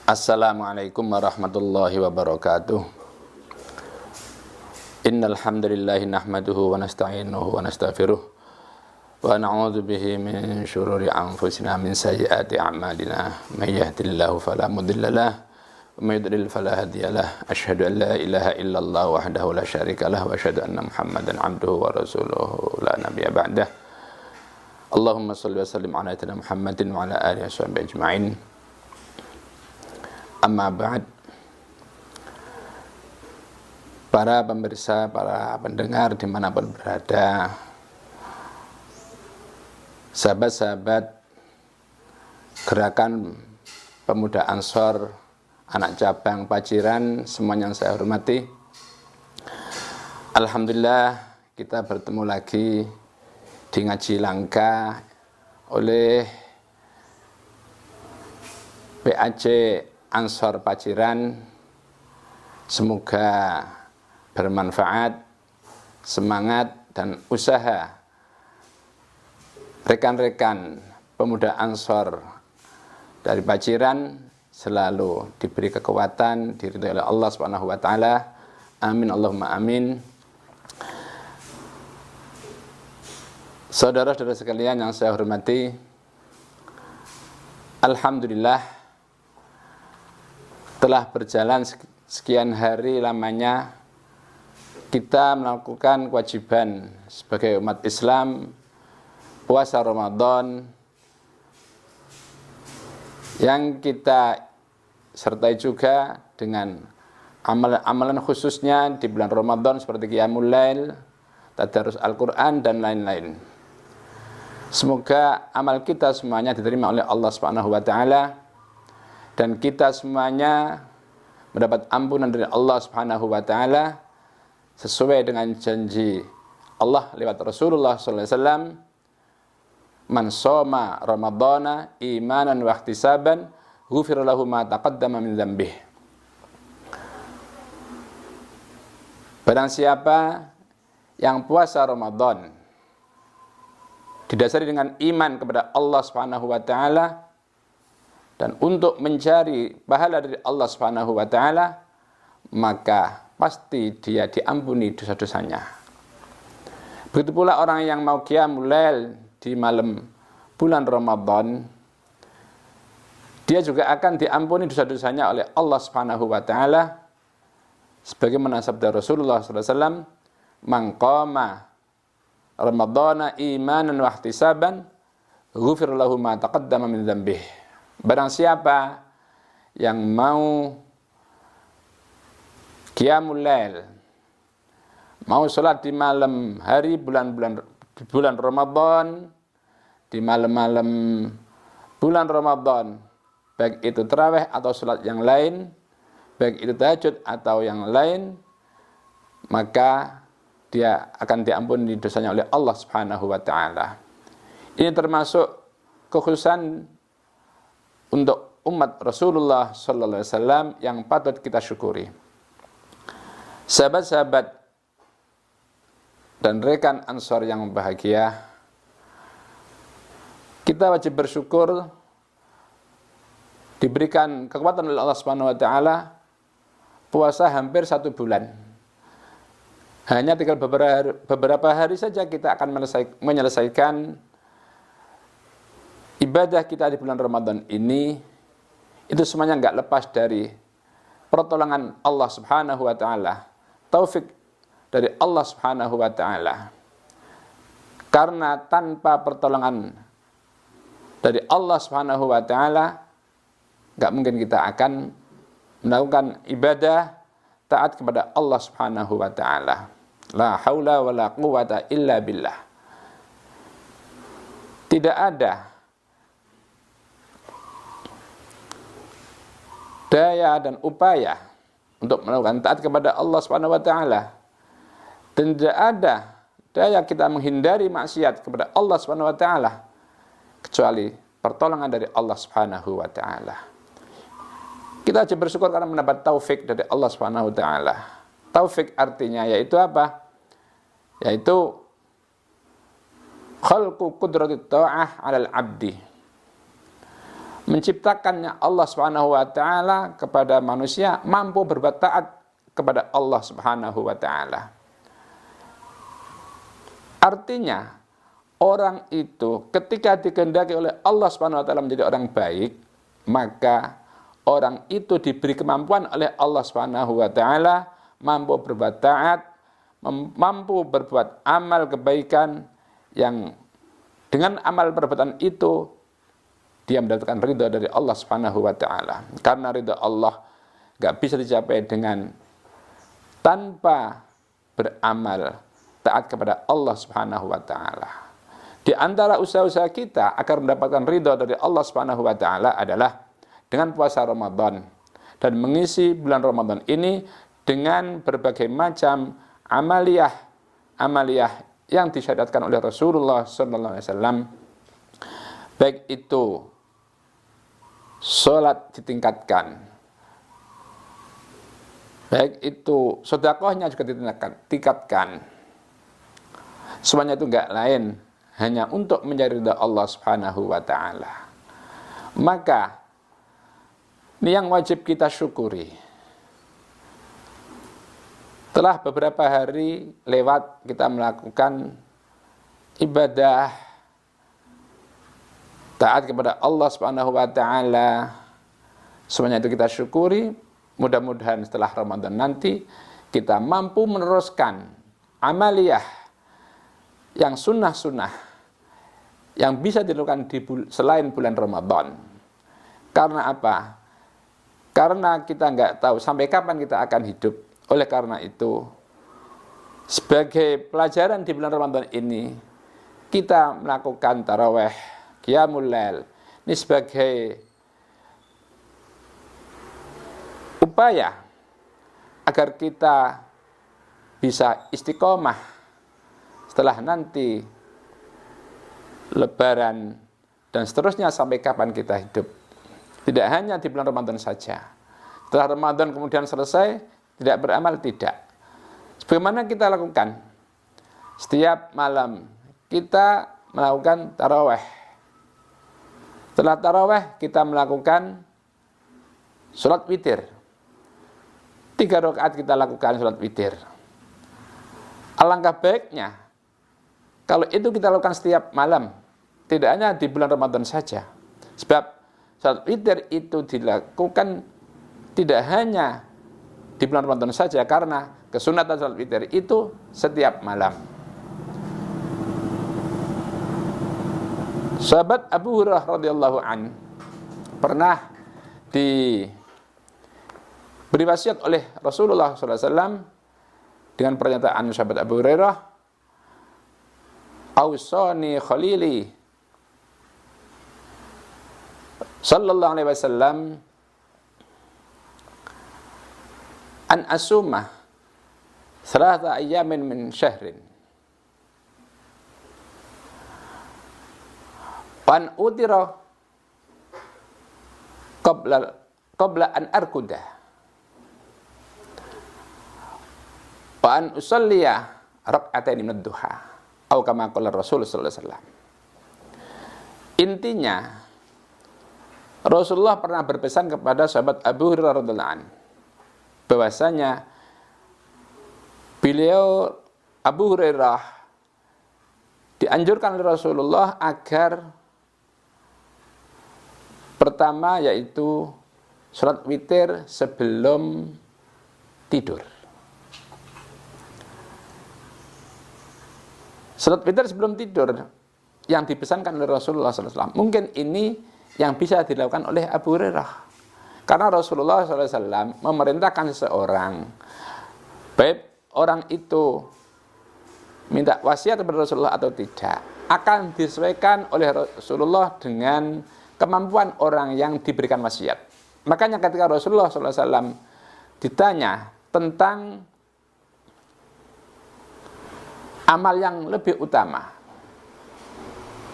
Assalamualaikum warahmatullahi wabarakatuh. Innal hamdalillahi nahmaduhu wa nasta'inuhu wa nastaghfiruh wa na'udzu bihi min shururi anfusina min sayyiati a'malina. May yahdihillahu fala mudilla lahu wa may yudlil fala hadiya lahu. Asyhadu an la ilaha illallah wahdahu la syarika lahu wa asyhadu anna Muhammadan 'abduhu wa rasuluhu la nabiyya ba'dah. Allahumma shalli wa sallim ala sayyidina Muhammadin wa ala alihi washabihi ajma'in. Amma ba'd. Para pemirsa, para pendengar dimanapun berada, sahabat-sahabat Gerakan Pemuda Ansor Anak Cabang Paciran, semuanya yang saya hormati. Alhamdulillah kita bertemu lagi di Ngaji Langka oleh PAJ Ansor Paciran. Semoga bermanfaat, semangat dan usaha rekan-rekan pemuda Ansor dari Paciran selalu diberi kekuatan, diridhoi oleh Allah Subhanahu wa taala. Amin Allahumma amin. Saudara-saudara sekalian yang saya hormati, alhamdulillah telah berjalan sekian hari lamanya kita melakukan kewajiban sebagai umat Islam, puasa Ramadan, yang kita sertai juga dengan amalan-amalan khususnya di bulan Ramadan seperti Qiyamul Lail, Tadarus Al-Quran dan lain-lain. Semoga amal kita semuanya diterima oleh Allah Subhanahu wa taala dan kita semuanya mendapat ampunan dari Allah Subhanahu wa taala sesuai dengan janji Allah lewat Rasulullah sallallahu alaihi wasallam, man shoma ramadhana imanan wa ihtisaban ghufira lahu ma taqaddama min dzambih. Barang siapa yang puasa Ramadan didasari dengan iman kepada Allah Subhanahu wa taala dan untuk mencari pahala dari Allah Subhanahu wa taala, maka pasti dia diampuni dosa-dosanya. Begitu pula orang yang mau qiyamul lail di malam bulan Ramadan, dia juga akan diampuni dosa-dosanya oleh Allah Subhanahu wa taala. Sebagaimana sabda Rasulullah sallallahu alaihi wasallam, "Man qama ramadhana imanan wa ihtisaban, ghufira lahu ma taqaddama min dzambih." Barang siapa yang mau qiyamul lail, mau sholat di malam hari bulan Ramadan, di malam-malam bulan Ramadan, baik itu tarawih atau sholat yang lain, baik itu tahajud atau yang lain, maka dia akan diampuni dosanya oleh Allah Subhanahu wa taala. Ini termasuk kekhususan untuk umat Rasulullah sallallahu alaihi wasallam yang patut kita syukuri. Sahabat-sahabat dan rekan Ansor yang bahagia, kita wajib bersyukur diberikan kekuatan oleh Allah Subhanahu wa taala puasa hampir 1 bulan. Hanya tinggal beberapa hari saja kita akan menyelesaikan ibadah kita di bulan Ramadan ini. Itu semuanya enggak lepas dari pertolongan Allah Subhanahu wa taala, taufik dari Allah Subhanahu wa taala. Karena tanpa pertolongan dari Allah Subhanahu wa taala, enggak mungkin kita akan melakukan ibadah taat kepada Allah Subhanahu wa taala. La haula wala quwata illa billah. Tidak ada daya dan upaya untuk melakukan taat kepada Allah Subhanahu wa taala. Dan tidak ada daya kita menghindari maksiat kepada Allah Subhanahu wa taala kecuali pertolongan dari Allah Subhanahu wa taala. Kita wajib bersyukur karena mendapat taufik dari Allah Subhanahu wa taala. Taufik artinya yaitu apa? Yaitu khalqu qudratit ta'ah 'alal 'abdi. menciptakannya Allah Subhanahu wa taala kepada manusia mampu berbuat taat kepada Allah Subhanahu wa taala. Artinya orang itu ketika dikehendaki oleh Allah Subhanahu wa taala menjadi orang baik, maka orang itu diberi kemampuan oleh Allah Subhanahu wa taala mampu berbuat taat, mampu berbuat amal kebaikan yang dengan amal perbuatan itu dia mendapatkan ridha dari Allah Subhanahu wa taala. Karena ridha Allah enggak bisa dicapai dengan tanpa beramal taat kepada Allah Subhanahu wa taala. Di antara usaha-usaha kita agar mendapatkan ridha dari Allah Subhanahu wa taala adalah dengan puasa Ramadan dan mengisi bulan Ramadan ini dengan berbagai macam amaliyah yang disyariatkan oleh Rasulullah sallallahu alaihi wasallam, baik itu salat ditingkatkan, baik itu sedekahnya juga ditingkatkan. Semuanya itu enggak lain hanya untuk mencari ridha Allah Subhanahu wa taala. Maka ini yang wajib kita syukuri. Telah beberapa hari lewat kita melakukan ibadah taat kepada Allah Subhanahu wa taala. Semuanya itu kita syukuri. Mudah-mudahan setelah Ramadan nanti kita mampu meneruskan amaliyah yang sunnah-sunnah yang bisa dilakukan selain bulan Ramadan. Karena apa? Karena kita nggak tahu sampai kapan kita akan hidup. Oleh karena itu, sebagai pelajaran di bulan Ramadan ini, kita melakukan tarawih, qiyamul lail. Ini sebagai upaya agar kita bisa istiqomah setelah nanti Lebaran dan seterusnya sampai kapan kita hidup. Tidak hanya di bulan Ramadan saja. Setelah Ramadan kemudian selesai, tidak beramal, tidak. Sebagaimana kita lakukan setiap malam, kita melakukan tarawih. Setelah tarawih, kita melakukan sholat witir. 3 rakaat kita lakukan sholat witir. Alangkah baiknya kalau itu kita lakukan setiap malam, tidak hanya di bulan Ramadan saja. Sebab sholat witir itu dilakukan tidak hanya di bulan Ramadan saja, karena kesunatan sholat witir itu setiap malam. Sahabat Abu Hurairah radhiyallahu an pernah diberi wasiat oleh Rasulullah SAW dengan pernyataan sahabat Abu Hurairah, "Ausani khalili sallallahu alaihi wasallam an asuma 3 ayamin min syahrin an utira qabla an arkuda wa an usalliya rak'atain min ad-duha atau kama qala Rasul sallallahu alaihi wasallam." Intinya Rasulullah pernah berpesan kepada sahabat Abu Hurairah radhiyallahu anhu bahwasanya beliau Abu Hurairah dianjurkan oleh Rasulullah agar pertama yaitu sholat witir sebelum tidur. Sholat witir sebelum tidur yang dipesankan oleh Rasulullah SAW. Mungkin ini yang bisa dilakukan oleh Abu Hurairah. Karena Rasulullah SAW memerintahkan seseorang, baik orang itu minta wasiat kepada Rasulullah atau tidak, akan disesuaikan oleh Rasulullah dengan kemampuan orang yang diberikan wasiat. Makanya ketika Rasulullah SAW ditanya tentang amal yang lebih utama,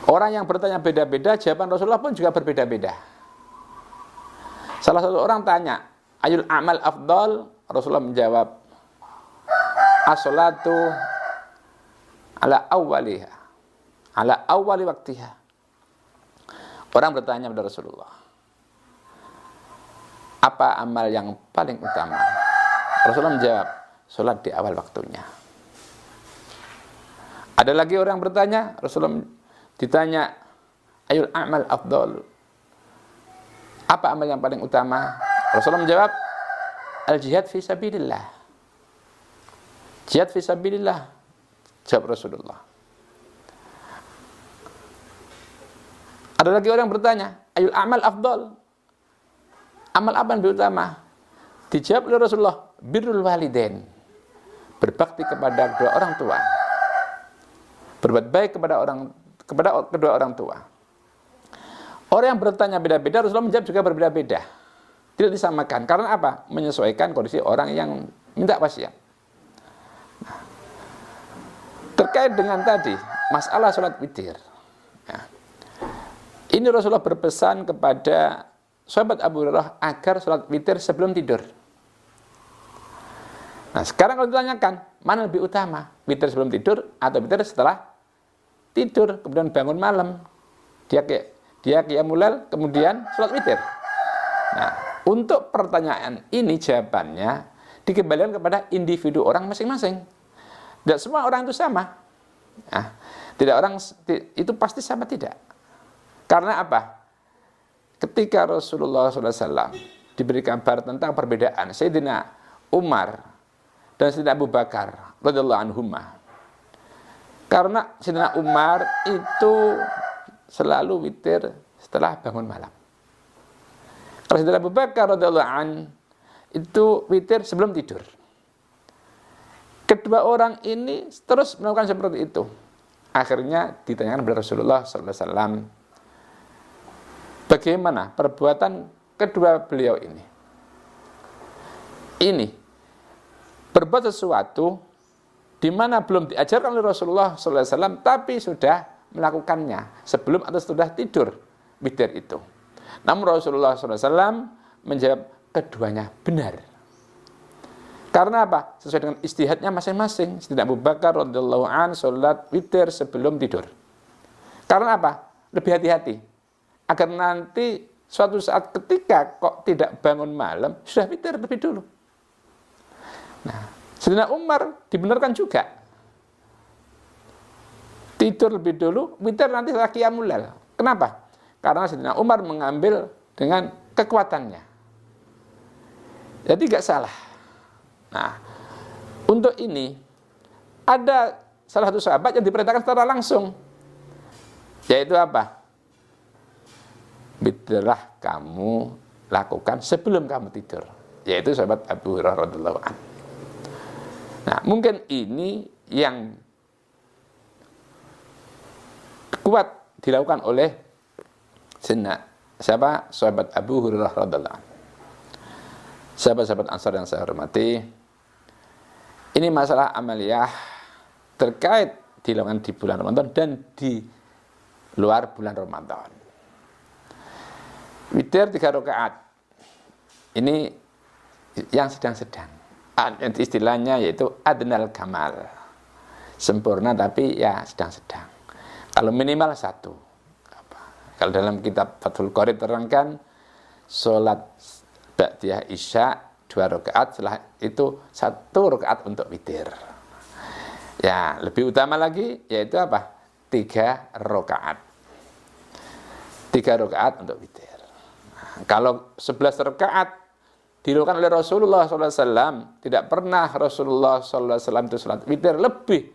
orang yang bertanya beda-beda, jawaban Rasulullah pun juga berbeda-beda. Salah satu orang tanya, ayul amal afdal? Rasulullah menjawab, as-salatu ala awwali waktiha. Orang bertanya kepada Rasulullah, apa amal yang paling utama? Rasulullah menjawab, sholat di awal waktunya. Ada lagi orang bertanya, Rasulullah ditanya, ayul a'mal afdal, apa amal yang paling utama? Rasulullah menjawab, al-jihad fi sabilillah. Jihad fi sabilillah, jawab Rasulullah. Ada lagi orang bertanya, ayul a'mal afdal, amal apa yang lebih utama? Dijawab oleh Rasulullah, birrul walidain, berbakti kepada kedua orang tua, berbuat baik kepada kedua orang tua. Orang yang bertanya beda-beda, Rasulullah menjawab juga berbeda-beda, tidak disamakan. Karena apa? Menyesuaikan kondisi orang yang minta wasiat. Nah, terkait dengan tadi masalah sholat witir, ya, ini Rasulullah berpesan kepada sahabat Abu Hurairah agar sholat witir sebelum tidur. Nah, sekarang kalau ditanyakan, mana lebih utama? Witir sebelum tidur atau witir setelah tidur, kemudian bangun malam? Dia qiyamul lail, kemudian sholat witir. Nah, untuk pertanyaan ini jawabannya dikembalikan kepada individu orang masing-masing. Tidak semua orang itu sama. Nah, tidak orang itu pasti sama, tidak. Karena apa? Ketika Rasulullah SAW diberi kabar tentang perbedaan Sayyidina Umar dan Sayyidina Abu Bakar radhiyallahu anhuma. Karena Sayyidina Umar itu selalu witir setelah bangun malam. Kalau Sayyidina Abu Bakar radhiyallahu an itu witir sebelum tidur. Kedua orang ini terus melakukan seperti itu. Akhirnya ditanyakan kepada Rasulullah SAW, bagaimana perbuatan kedua beliau ini? Ini berbuat sesuatu di mana belum diajarkan oleh Rasulullah SAW, tapi sudah melakukannya sebelum atau sudah tidur witir itu. Namun Rasulullah SAW menjawab keduanya benar. Karena apa? Sesuai dengan ijtihadnya masing-masing. Sayyidina Abu Bakar radhiyallahu an sholat witir sebelum tidur. Karena apa? Lebih hati-hati. Agar nanti suatu saat ketika kok tidak bangun malam, sudah witir lebih dulu. Nah, Sayyidina Umar dibenarkan juga. Tidur lebih dulu, witir nanti setelah qiyamul lail. Kenapa? Karena Sayyidina Umar mengambil dengan kekuatannya. Jadi gak salah. Nah, untuk ini ada salah satu sahabat yang diperintahkan secara langsung. Yaitu apa? Witirlah kamu lakukan sebelum kamu tidur. Yaitu sahabat Abu Hurairah radhiyallahu anhu. Nah, mungkin ini yang kuat dilakukan oleh sahabat Abu Hurairah radhiyallahu anhu. Sahabat-sahabat Ansar yang saya hormati, ini masalah amaliyah terkait dilakukan di bulan Ramadan dan di luar bulan Ramadan. Witir 3 rakaat. Ini yang sedang-sedang. Istilahnya yaitu adnal kamal. Sempurna tapi ya sedang-sedang. Kalau minimal 1. Kalau dalam kitab Fathul Qorib terangkan, sholat ba'diyah isya 2 rakaat, setelah itu 1 rakaat untuk witir. Ya, lebih utama lagi yaitu apa? 3 rakaat. 3 rakaat untuk witir. Nah, kalau 11 rakaat dilakukan oleh Rasulullah SAW, tidak pernah Rasulullah SAW itu sholat witir lebih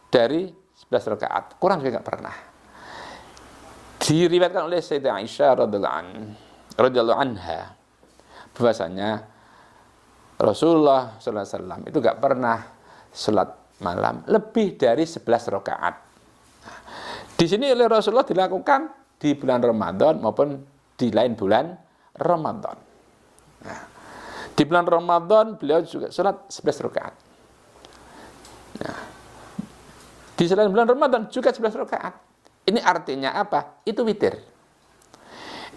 dari 11 rakaat. Kurang juga pernah. Diriwayatkan oleh Sayyidah Aisyah radhiyallahu anha bahwasanya Rasulullah SAW itu gak pernah sholat malam lebih dari 11 rakaat. Di sini oleh Rasulullah dilakukan di bulan Ramadan maupun di lain bulan Ramadan. Nah, di bulan Ramadan beliau juga sholat 11 rakaat. Nah, di selain bulan Ramadan juga 11 rakaat. Ini artinya apa? Itu witir.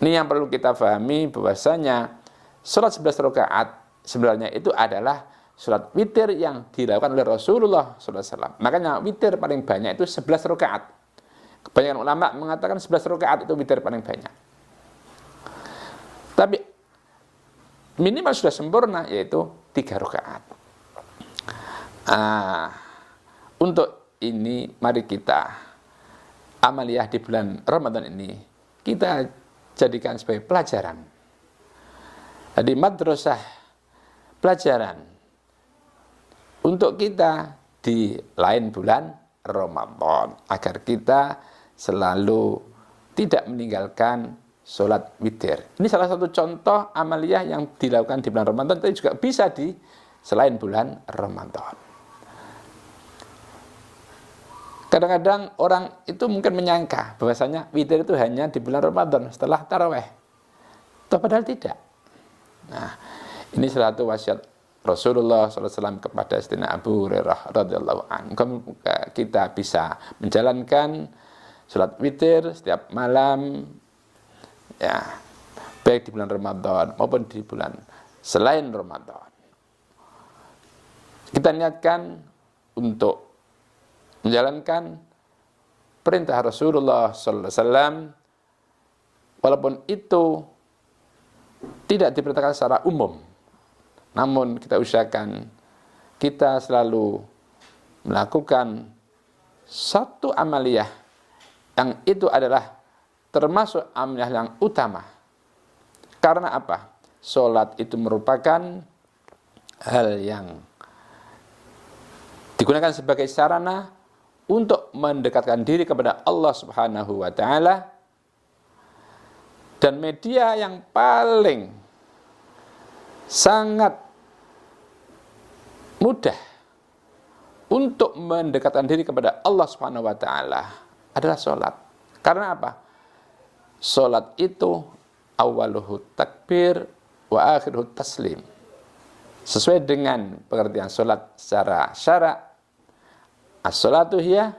Ini yang perlu kita pahami bahwasanya sholat 11 rakaat sebenarnya itu adalah sholat witir yang dilakukan oleh Rasulullah SAW. Makanya witir paling banyak itu 11 rakaat. Kebanyakan ulama mengatakan 11 rakaat itu witir paling banyak. Tapi minimal sudah sempurna, yaitu 3 rakaat. Untuk ini mari kita amaliyah di bulan Ramadan ini kita jadikan sebagai pelajaran. Jadi madrasah pelajaran untuk kita di lain bulan Ramadan, agar kita selalu tidak meninggalkan sholat witir. Ini salah satu contoh amaliyah yang dilakukan di bulan Ramadan, tapi juga bisa di selain bulan Ramadan. Kadang-kadang orang itu mungkin menyangka bahwasanya witir itu hanya di bulan Ramadan setelah taraweh. Padahal tidak. Nah, ini salah satu wasiat Rasulullah SAW kepada Sayyidina Abu Hurairah radhiyallahu anhu. Kita bisa menjalankan sholat witir setiap malam, ya, baik di bulan Ramadan maupun di bulan selain Ramadan. Kita niatkan untuk menjalankan perintah Rasulullah SAW, walaupun itu tidak diperintahkan secara umum, namun kita usahakan kita selalu melakukan satu amaliyah yang itu adalah termasuk amaliyah yang utama. Karena apa? Sholat itu merupakan hal yang digunakan sebagai sarana untuk mendekatkan diri kepada Allah Subhanahu wa Ta'ala, dan media yang paling sangat mudah untuk mendekatkan diri kepada Allah Subhanahu wa Ta'ala adalah sholat. Karena apa? Sholat itu awaluhu takbir wa akhiruhu taslim. Sesuai dengan pengertian sholat secara syara', as-sholatu hiya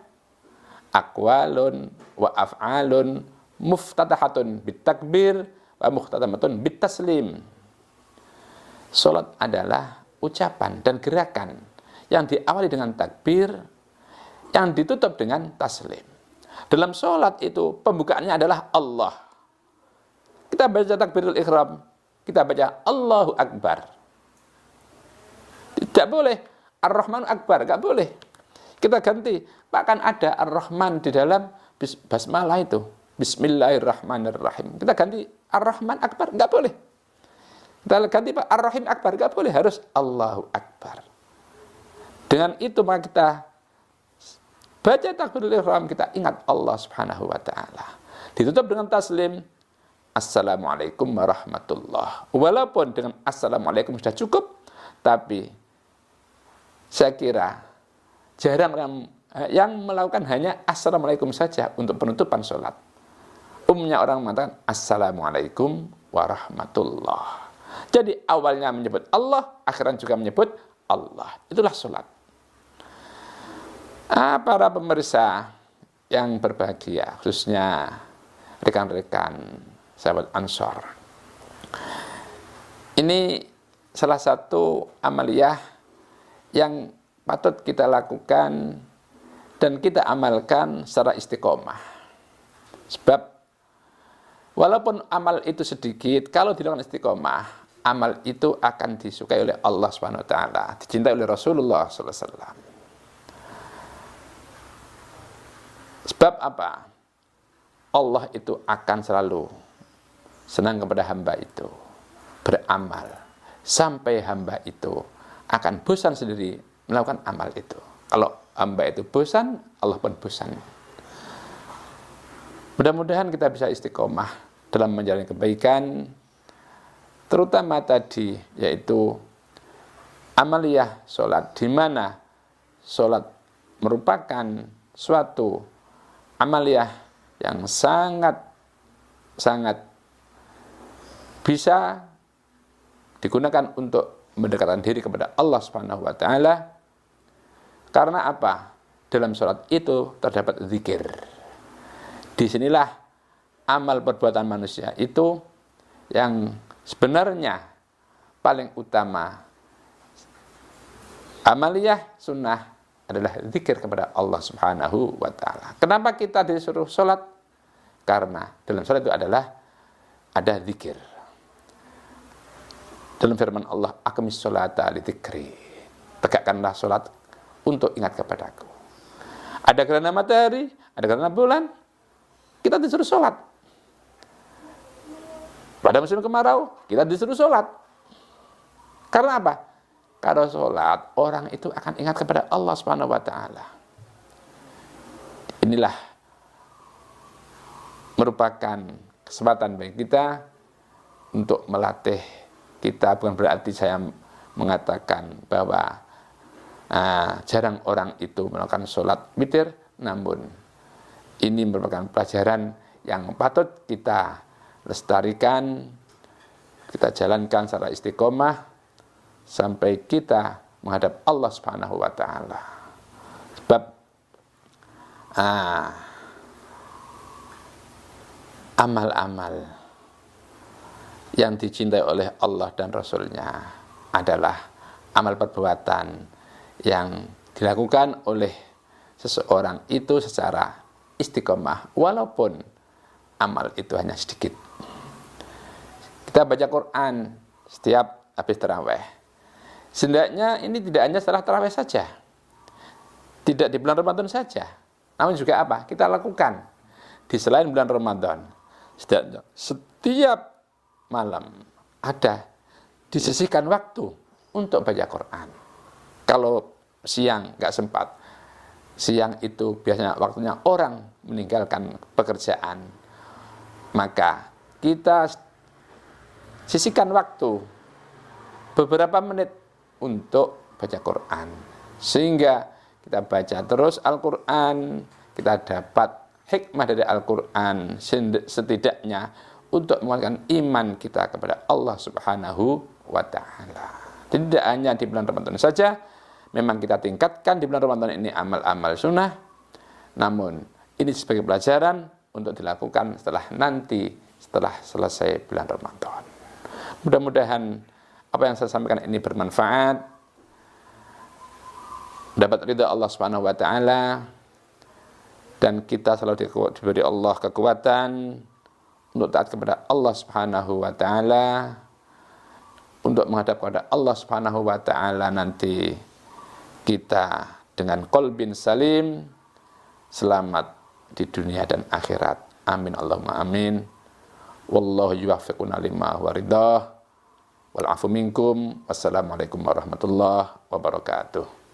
aqwalun wa af'alun muftatahatun bitakbir wa muhtatamatun bitaslim. Sholat adalah ucapan dan gerakan yang diawali dengan takbir, yang ditutup dengan taslim. Dalam sholat itu pembukaannya adalah Allah. Kita baca takbirul ihram, kita baca Allahu Akbar. Tidak boleh Ar-Rahman Akbar, tidak boleh. Kita ganti, bahkan ada Ar-Rahman di dalam basmalah itu, Bismillahirrahmanirrahim. Kita ganti Ar-Rahman Akbar, tidak boleh. Kita ganti Ar-Rahim Akbar, tidak boleh, harus Allahu Akbar. Dengan itu maka kita baca takbirul ihram, kita ingat Allah Subhanahu wa Ta'ala. Ditutup dengan taslim, Assalamualaikum warahmatullah. Walaupun dengan Assalamualaikum sudah cukup, tapi saya kira jarang yang melakukan hanya Assalamualaikum saja untuk penutupan sholat. Umumnya orang mengatakan Assalamualaikum warahmatullah. Jadi awalnya menyebut Allah, akhirnya juga menyebut Allah. Itulah sholat. Para pemirsa yang berbahagia, khususnya rekan-rekan sahabat Ansor, ini salah satu amaliyah yang patut kita lakukan dan kita amalkan secara istiqomah. Sebab walaupun amal itu sedikit, kalau dilakukan istiqomah, amal itu akan disukai oleh Allah Subhanahu wa Ta'ala, dicintai oleh Rasulullah SAW. Sebab apa? Allah itu akan selalu senang kepada hamba itu beramal, sampai hamba itu akan bosan sendiri melakukan amal itu. Kalau hamba itu bosan, Allah pun bosan. Mudah-mudahan kita bisa istiqomah dalam menjalani kebaikan, terutama tadi yaitu amaliyah sholat, di mana sholat merupakan suatu amaliyah yang sangat bisa digunakan untuk mendekatkan diri kepada Allah Subhanahu wa Ta'ala. Karena apa? Dalam sholat itu terdapat zikir. Disinilah amal perbuatan manusia itu yang sebenarnya paling utama. Amaliyah sunnah adalah zikir kepada Allah Subhanahu wa Ta'ala. Kenapa kita disuruh sholat? Karena dalam sholat itu adalah ada zikir. Dalam firman Allah, aqimis sholata li dzikri. Tegakkanlah salat untuk ingat kepadaku. Ada gerhana matahari, ada gerhana bulan, kita disuruh salat. Pada musim kemarau, kita disuruh salat. Karena apa? Karena salat, orang itu akan ingat kepada Allah Subhanahu wa taala. Inilah merupakan kesempatan bagi kita untuk melatih kita. Bukan berarti saya mengatakan bahwa jarang orang itu melakukan sholat witir, namun ini merupakan pelajaran yang patut kita lestarikan, kita jalankan secara istiqomah sampai kita menghadap Allah Subhanahu wa taala. Sebab amal-amal yang dicintai oleh Allah dan Rasul-Nya adalah amal perbuatan yang dilakukan oleh seseorang itu secara istiqomah, walaupun amal itu hanya sedikit. Kita baca Quran setiap habis tarawih. Setidaknya ini tidak hanya setelah tarawih saja, tidak di bulan Ramadan saja, namun juga apa? Kita lakukan di selain bulan Ramadan. Setiap malam ada disisihkan waktu untuk baca Quran. Kalau siang nggak sempat, siang itu biasanya waktunya orang meninggalkan pekerjaan, maka kita sisihkan waktu beberapa menit untuk baca Quran, sehingga kita baca terus Al-Quran, kita dapat hikmah dari Al-Quran, setidaknya untuk menguatkan iman kita kepada Allah Subhanahu wa ta'ala. Tidak hanya di bulan Ramadan saja, memang kita tingkatkan di bulan Ramadan ini amal-amal sunnah, namun ini sebagai pelajaran untuk dilakukan setelah selesai bulan Ramadan. Mudah-mudahan apa yang saya sampaikan ini bermanfaat, dapat ridha Allah Subhanahu wa ta'ala, dan kita selalu diberi Allah kekuatan untuk taat kepada Allah Subhanahu wa ta'ala, untuk menghadap kepada Allah Subhanahu wa ta'ala nanti kita dengan qalbin salim, selamat di dunia dan akhirat. Amin Allahumma amin. Wallahu yuwaffiquna lima huwa ridhah. Wal afu minkum. Wassalamualaikum warahmatullahi wabarakatuh.